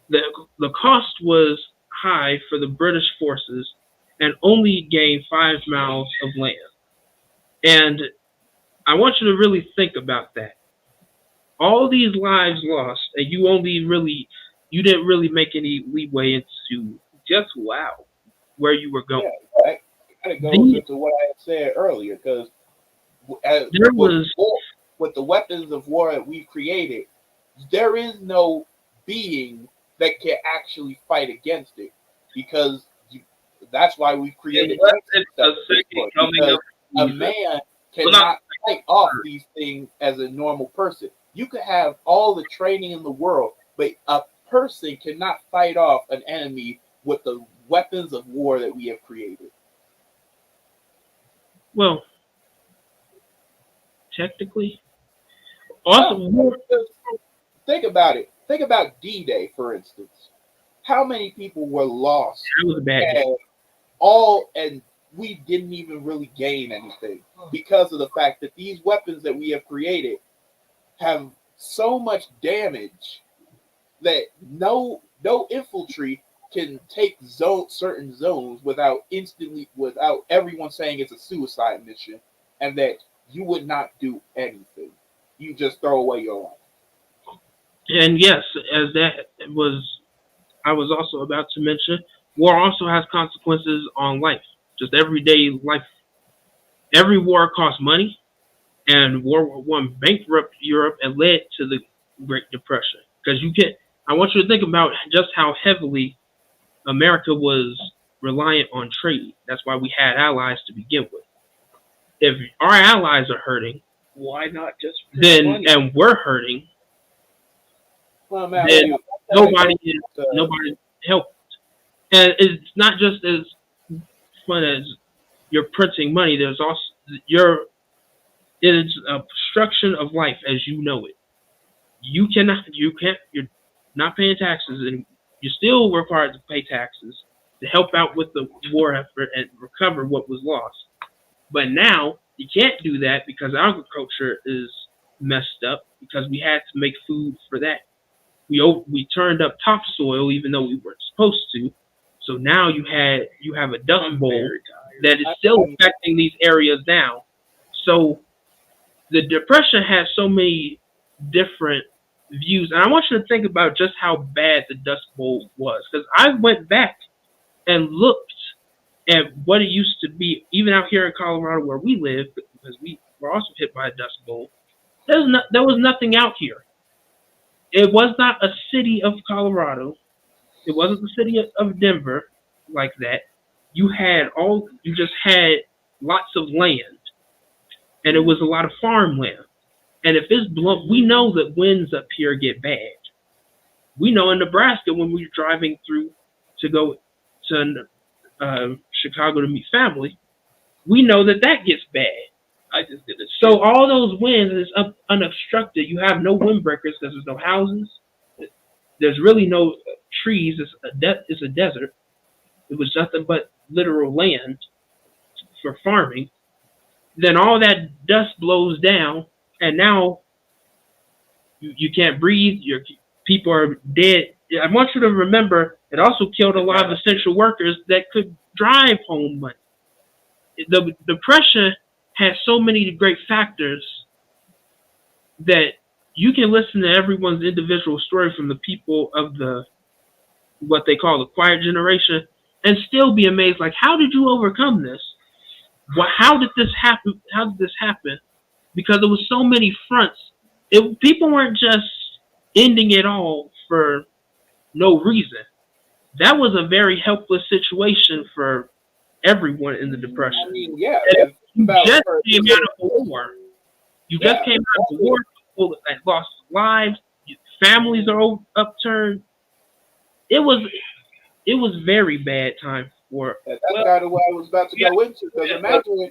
The cost was high for the British forces and only gained 5 miles of land. And I want you to really think about that. All these lives lost, and you didn't really make any leeway into just where you were going. Yeah, that kind of goes into what I had said earlier, because with the weapons of war that we've created, there is no being that can actually fight against it, because that's why we've created because a man cannot fight off these things as a normal person. You could have all the training in the world, but a person cannot fight off an enemy with the weapons of war that we have created. Well, technically, also, think about it. Think about D-Day, for instance. How many people were lost? That was a bad day. And we didn't even really gain anything because of the fact that these weapons that we have created have so much damage that no infantry can take certain zones without everyone saying it's a suicide mission, and that you would not do anything. You just throw away your life. And yes, as that was, I was also about to mention, war also has consequences on life, just everyday life. Every war costs money, and World War I bankrupted Europe and led to the Great Depression. Because I want you to think about just how heavily America was reliant on trade. That's why we had allies to begin with. If our allies are hurting, why not just and we're hurting? Well, man, then nobody helped. And it's not just as fun as you're printing money. There's also it is obstruction of life as you know it. You're not paying taxes, and you're still required to pay taxes to help out with the war effort and recover what was lost. But now you can't do that because agriculture is messed up, because we had to make food for that. We turned up topsoil even though we weren't supposed to. So now you have a dust bowl that is still affecting these areas now. So the Depression has so many different views, and I want you to think about just how bad the Dust Bowl was, because I went back and looked at what it used to be, even out here in Colorado where we live, because we were also hit by a Dust Bowl. There was nothing out here. It was not a city of Colorado. It wasn't the city of Denver like that. You just had lots of land, and it was a lot of farmland. And if it's we know that winds up here get bad. We know in Nebraska when we were driving through to go to Chicago to meet family, we know that gets bad. I just did it. So all those winds is unobstructed. You have no windbreakers because there's no houses. There's really no trees. It's a desert. It was nothing but literal land for farming. Then all that dust blows down, and now you can't breathe. Your people are dead. I want you to remember it also killed a lot of essential workers that could drive home money. The Depression has so many great factors that you can listen to everyone's individual story from the people of what they call the quiet generation and still be amazed, like, how did you overcome this? How did this happen? How did this happen? Because there was so many fronts. People weren't just ending it all for no reason. That was a very helpless situation for everyone in the Depression. I mean, yeah. You just came out of a war. You just came out of a war. People that lost lives. Families are upturned. It was very bad time for. That's kind of what I was about to go into. Because imagine.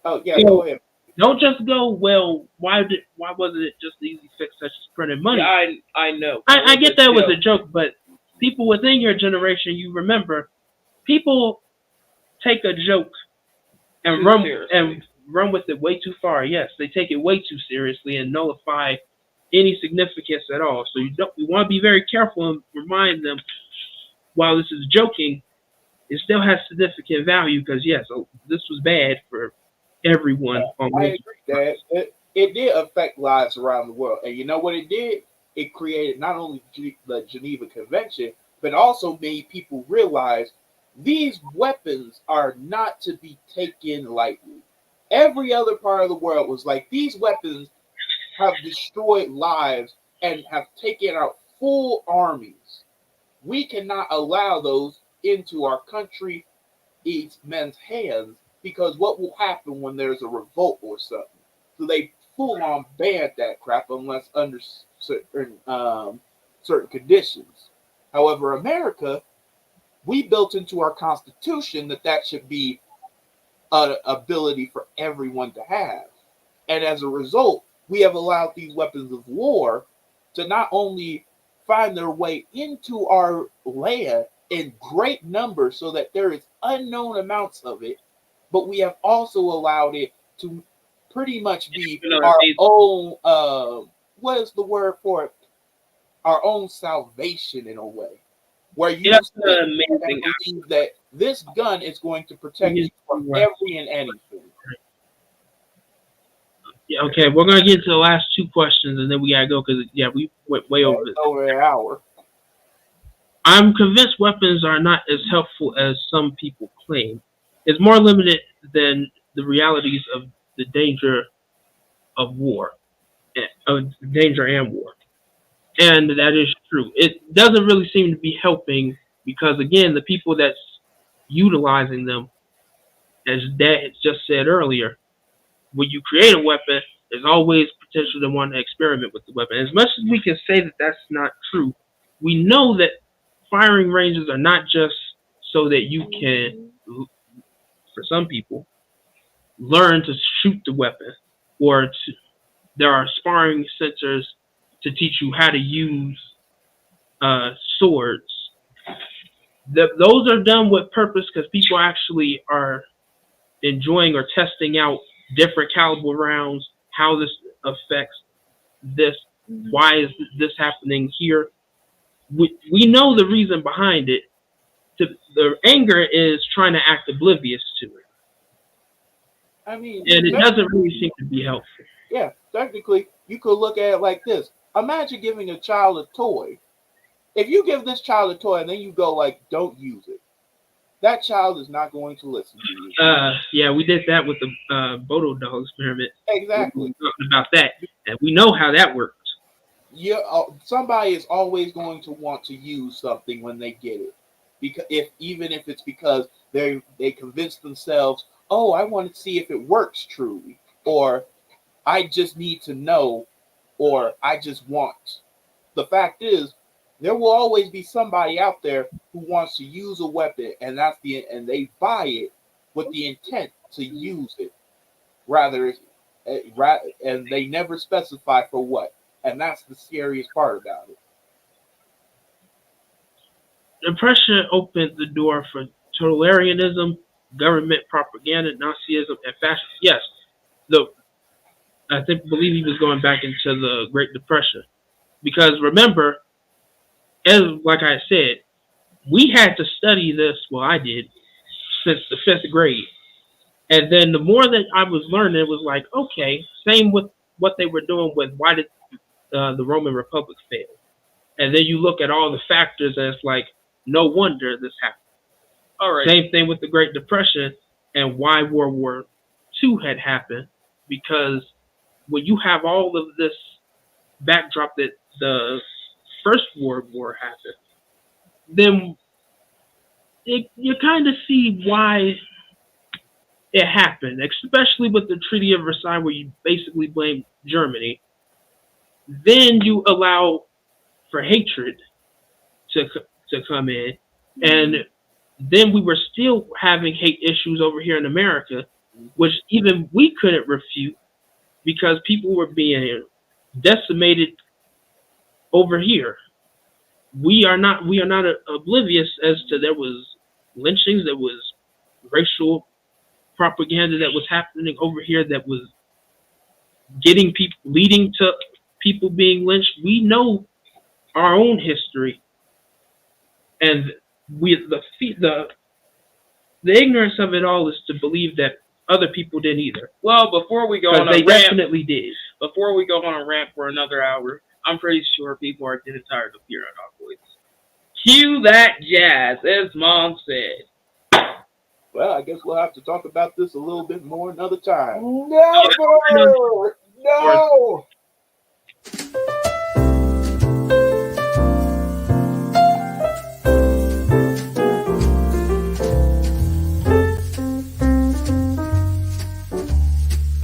Go ahead. Don't just go, well, why wasn't it just an easy fix such as printing money? Yeah, I know. I get that was a joke, but people within your generation, you remember, people take a joke and run with it way too far. Yes, they take it way too seriously and nullify any significance at all. So we want to be very careful and remind them, while this is joking, it still has significant value because, yes, this was bad for everyone. I agree that it did affect lives around the world. And you know what it did? It created not only the Geneva Convention, but also made people realize these weapons are not to be taken lightly. Every other part of the world was like, these weapons have destroyed lives and have taken out full armies. We cannot allow those into our country, these men's hands, because what will happen when there's a revolt or something? So they full on banned that crap unless under certain conditions. However, America, we built into our Constitution that should be an ability for everyone to have. And as a result, we have allowed these weapons of war to not only find their way into our land in great numbers so that there is unknown amounts of it, but we have also allowed it to pretty much be our own, what is the word for it? Our own salvation in a way. Where you believe that this gun is going to protect you from every and anything. Yeah, okay, we're gonna get to the last two questions and then we gotta go because we went way over this. Over an hour. I'm convinced weapons are not as helpful as some people claim. It's more limited than the realities of the danger of war, of danger and war. And that is true. It doesn't really seem to be helping because, again, the people that's utilizing them, as Dad just said earlier, when you create a weapon, there's always potential to want to experiment with the weapon. As much as we can say that that's not true, we know that firing ranges are not just so that you can, for some people, learn to shoot the weapon, or there are sparring centers to teach you how to use swords. Those are done with purpose because people actually are enjoying or testing out different caliber rounds, how this affects this, why is this happening here. We know the reason behind it. The anger is trying to act oblivious to it. I mean, and it doesn't really seem to be helpful. Yeah, technically, you could look at it like this. Imagine giving a child a toy. If you give this child a toy and then you go like, don't use it, that child is not going to listen to you. Yeah, we did that with the Bodo doll experiment. Exactly. We were talking about that, and we know how that works. Yeah, somebody is always going to want to use something when they get it, because even if it's because they convince themselves, oh, I want to see if it works truly, or I just need to know, or I just want. The fact is, there will always be somebody out there who wants to use a weapon, and and they buy it with the intent to use it, and they never specify for what, and that's the scariest part about it. Depression opened the door for totalitarianism, government propaganda, Nazism, and fascism. Yes, I believe he was going back into the Great Depression, because remember, like I said, we had to study this. Well, I did since the 5th grade, and then the more that I was learning, it was like, okay, same with what they were doing with why did the Roman Republic fail, and then you look at all the factors, and it's like, no wonder this happened. All right. Same thing with the Great Depression and why World War II had happened, because when you have all of this backdrop that the First World War happened, then you kind of see why it happened, especially with the Treaty of Versailles, where you basically blame Germany. Then you allow for hatred to come in, and then we were still having hate issues over here in America, which even we couldn't refute because people were being decimated over here. We are not oblivious as to there was lynchings, there was racial propaganda that was happening over here that was leading to people being lynched. We know our own history, and the ignorance of it all is to believe that other people didn't either. Well, before we go on a they rant, definitely did. Before we go on a rant for another hour, I'm pretty sure people are getting tired of hearing our voices. Cue that jazz, as Mom said. Well, I guess we'll have to talk about this a little bit more another time. Never! No!